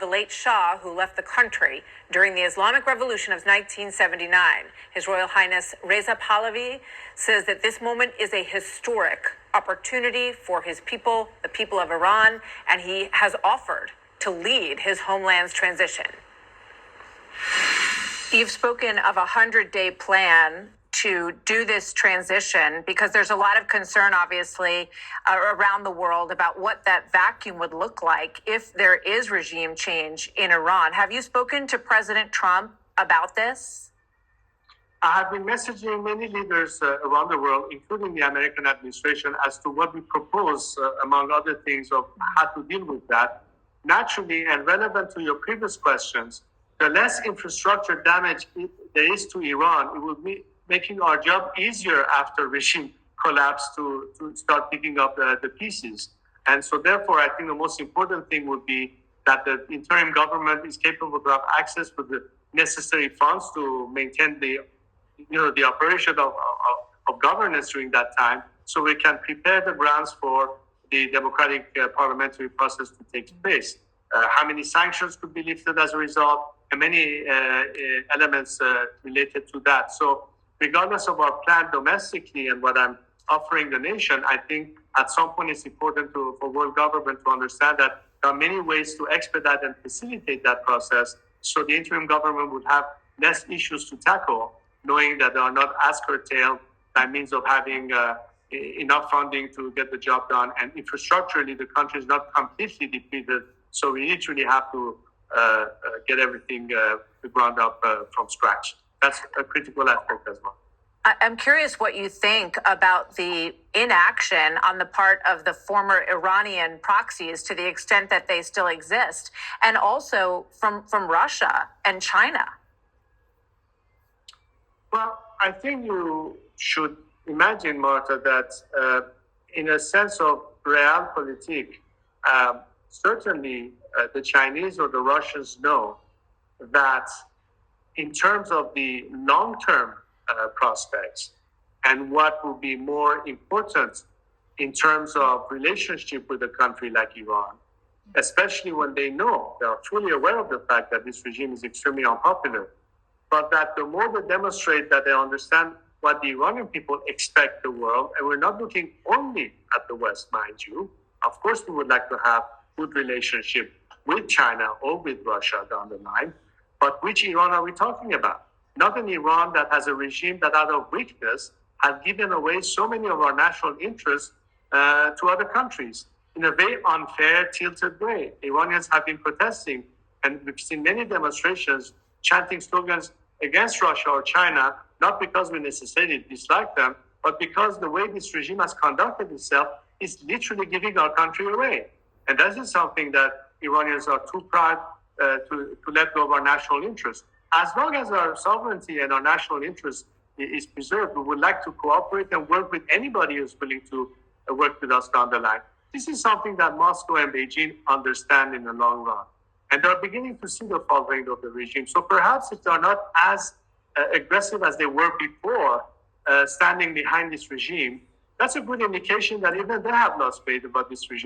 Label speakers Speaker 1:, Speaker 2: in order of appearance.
Speaker 1: the late Shah, who left the country during the Islamic Revolution of 1979. His Royal Highness Reza Pahlavi says that this moment is a historic opportunity for his people, the people of Iran, and he has offered to lead his homeland's transition. You've spoken of a 100-day plan to do this transition because there's a lot of concern, obviously, around the world about what that vacuum would look like if there is regime change in Iran. Have you spoken to President Trump about this?
Speaker 2: I have been messaging many leaders around the world, including the American administration, as to what we propose, among other things, of how to deal with that. Naturally, and relevant to your previous questions, the less infrastructure damage there is to Iran, it will be making our job easier after regime collapse to start picking up the pieces. And so therefore, I think the most important thing would be that the interim government is capable to have access to the necessary funds to maintain the operation of governance during that time, so we can prepare the grounds for the democratic parliamentary process to take place. How many sanctions could be lifted as a result, and many elements related to that. So regardless of our plan domestically and what I'm offering the nation, I think at some point it's important for world government to understand that there are many ways to expedite and facilitate that process, so the interim government would have less issues to tackle, knowing that they are not as curtailed by means of having enough funding to get the job done. And infrastructurally, the country is not completely depleted, so we literally have to get everything the ground up from scratch. That's a critical aspect as well.
Speaker 1: I'm curious what you think about the inaction on the part of the former Iranian proxies, to the extent that they still exist, and also from Russia and China.
Speaker 2: Well, I think you should imagine, Marta, that in a sense of realpolitik, certainly the Chinese or the Russians know that in terms of the long-term prospects and what will be more important in terms of relationship with a country like Iran, especially when they know, they are fully aware of the fact that this regime is extremely unpopular, but that the more they demonstrate that they understand what the Iranian people expect the world, and we're not looking only at the West, mind you. Of course, we would like to have good relationship with China or with Russia down the line, but which Iran are we talking about? Not an Iran that has a regime that out of weakness has given away so many of our national interests to other countries in a very unfair, tilted way. Iranians have been protesting, and we've seen many demonstrations chanting slogans against Russia or China, not because we necessarily dislike them, but because the way this regime has conducted itself is literally giving our country away. And that is something that Iranians are too proud to let go of our national interests. As long as our sovereignty and our national interest is preserved, we would like to cooperate and work with anybody who's willing to work with us down the line. This is something that Moscow and Beijing understand in the long run. And they're beginning to see the faltering of the regime. So perhaps if they're not as aggressive as they were before, standing behind this regime, that's a good indication that even they have lost faith about this regime.